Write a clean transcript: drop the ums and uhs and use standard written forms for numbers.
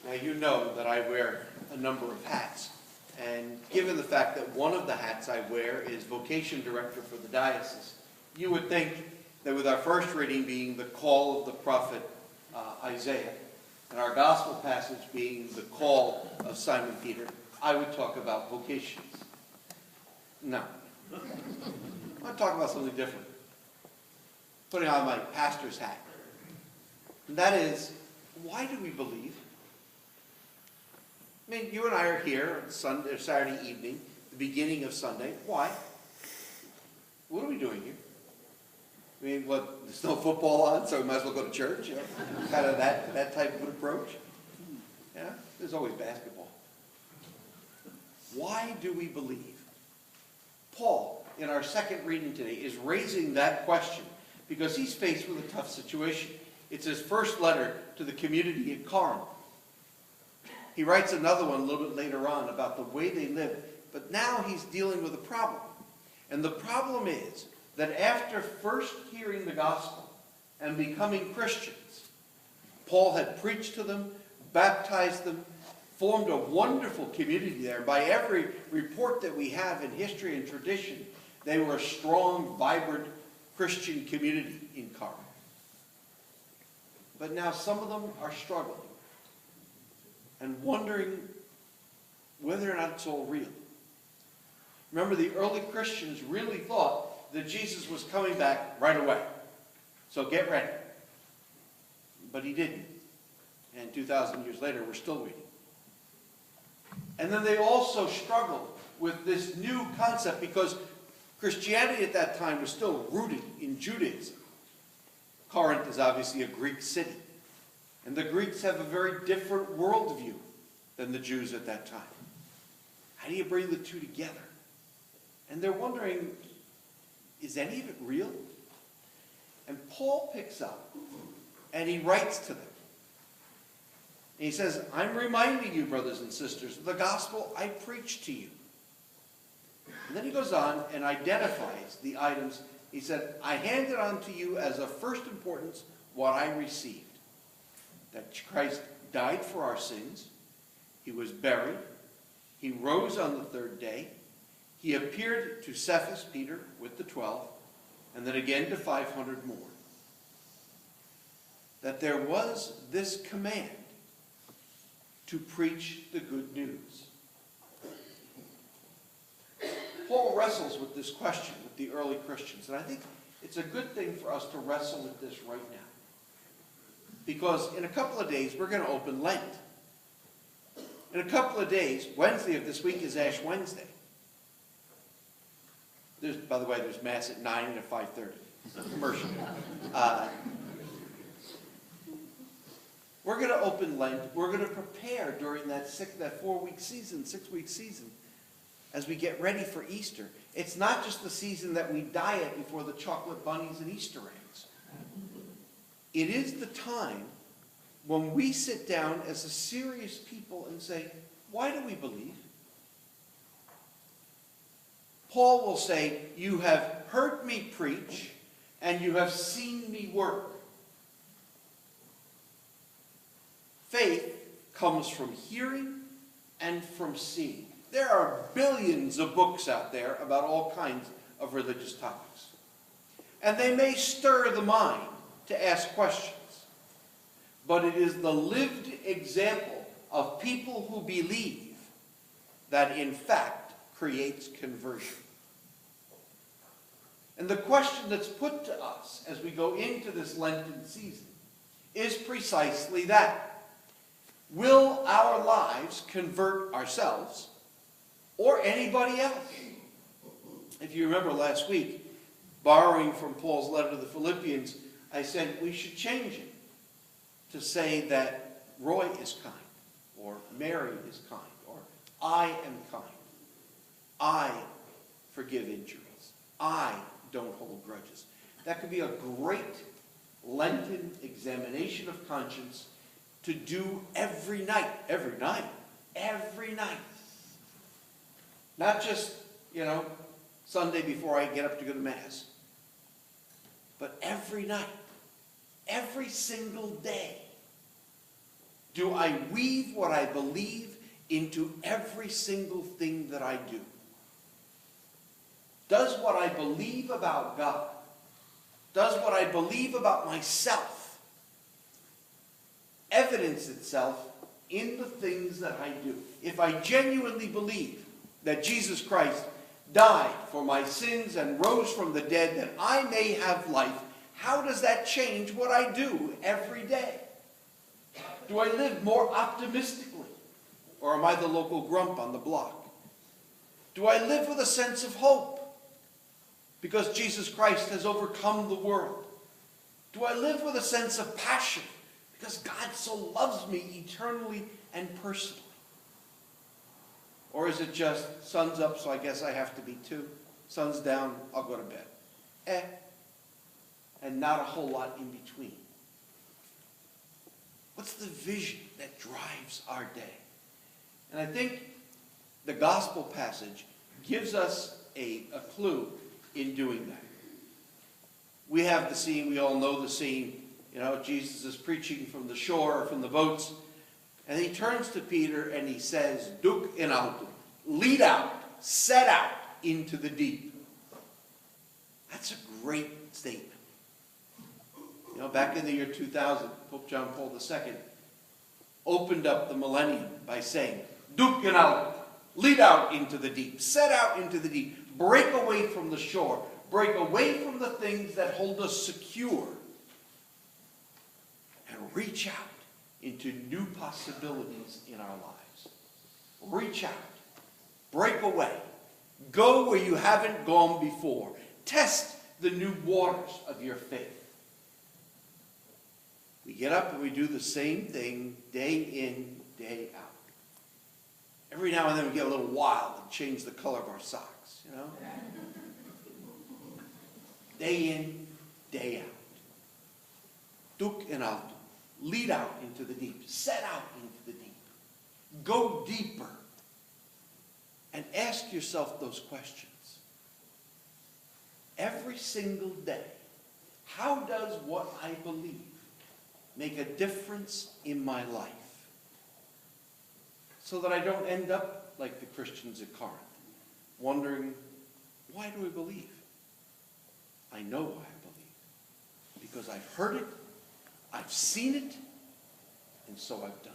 Now, you know that I wear a number of hats, and given the fact that one of the hats I wear is Vocation Director for the Diocese, you would think that with our first reading being the call of the prophet Isaiah, and our gospel passage being the call of Simon Peter, I would talk about vocations. No. I'm talking about something different. Putting on my pastor's hat. And that is, why do we believe? I mean, you and I are here on Sunday or Saturday evening, the beginning of Sunday. Why? What are we doing here? I mean, what, there's no football on, so we might as well go to church, you know? Kind of that type of an approach. Yeah, there's always basketball. Why do we believe? Paul, in our second reading today, is raising that question because he's faced with a tough situation. It's his first letter to the community at Corinth. He writes another one a little bit later on about the way they live, but now he's dealing with a problem. And the problem is that after first hearing the gospel and becoming Christians, Paul had preached to them, baptized them, formed a wonderful community there. By every report that we have in history and tradition, they were a strong, vibrant Christian community in Corinth. But now some of them are struggling and wondering whether or not it's all real. Remember, the early Christians really thought that Jesus was coming back right away. So get ready. But he didn't. And 2,000 years later, we're still waiting. And then they also struggled with this new concept because Christianity at that time was still rooted in Judaism. Corinth is obviously a Greek city. And the Greeks have a very different worldview than the Jews at that time. How do you bring the two together? And they're wondering, is any of it real? And Paul picks up and he writes to them. And he says, I'm reminding you, brothers and sisters, of the gospel I preached to you. And then he goes on and identifies the items. He said, I handed on to you as of first importance what I received. That Christ died for our sins. He was buried. He rose on the third day. He appeared to Cephas, Peter, with the 12, and then again to 500 more. That there was this command to preach the good news. Paul wrestles with this question with the early Christians, and I think it's a good thing for us to wrestle with this right now. Because in a couple of days, we're going to open Lent. In a couple of days, Wednesday of this week is Ash Wednesday. By the way, there's Mass at 9 and at 5:30. Commercial. We're going to open Lent. We're going to prepare during that 4-week season, 6-week season, as we get ready for Easter. It's not just the season that we diet before the chocolate bunnies and Easter eggs. It is the time when we sit down as a serious people and say, why do we believe? Paul will say, you have heard me preach and you have seen me work. Faith comes from hearing and from seeing. There are billions of books out there about all kinds of religious topics. And they may stir the mind to ask questions. But it is the lived example of people who believe that in fact creates conversion. And the question that's put to us as we go into this Lenten season is precisely that. Will our lives convert ourselves or anybody else? If you remember last week, borrowing from Paul's letter to the Philippians, I said we should change it to say that Roy is kind, or Mary is kind, or I am kind. I forgive injuries. I don't hold grudges. That could be a great Lenten examination of conscience to do every night. Every night. Every night. Not just, Sunday before I get up to go to Mass. But every night. Every single day. Do I weave what I believe into every single thing that I do? Does what I believe about God, does what I believe about myself evidence itself in the things that I do? If I genuinely believe that Jesus Christ died for my sins and rose from the dead that I may have life, how does that change what I do every day? Do I live more optimistically, or am I the local grump on the block? Do I live with a sense of hope because Jesus Christ has overcome the world? Do I live with a sense of passion because God so loves me eternally and personally? Or is it just, sun's up, so I guess I have to be too. Sun's down, I'll go to bed. And not a whole lot in between. What's the vision that drives our day? And I think the gospel passage gives us a clue in doing that. We have the scene, we all know the scene. You know, Jesus is preaching from the shore, or from the boats, and he turns to Peter and he says, "Duc in altum," lead out, set out into the deep. That's a great statement. You know, back in the year 2000, Pope John Paul II opened up the millennium by saying, "Duc in altum," lead out into the deep, set out into the deep, break away from the shore, break away from the things that hold us secure, and reach out into new possibilities in our lives. Reach out, break away, go where you haven't gone before, test the new waters of your faith. We get up and we do the same thing day in, day out. Every now and then we get a little wild and change the color of our socks, you know? Day in, day out. Duc in altum. Lead out into the deep. Set out into the deep. Go deeper. And ask yourself those questions. Every single day, how does what I believe make a difference in my life? So that I don't end up like the Christians at Corinth, wondering, why do I believe? I know why I believe. Because I've heard it, I've seen it, and so I've done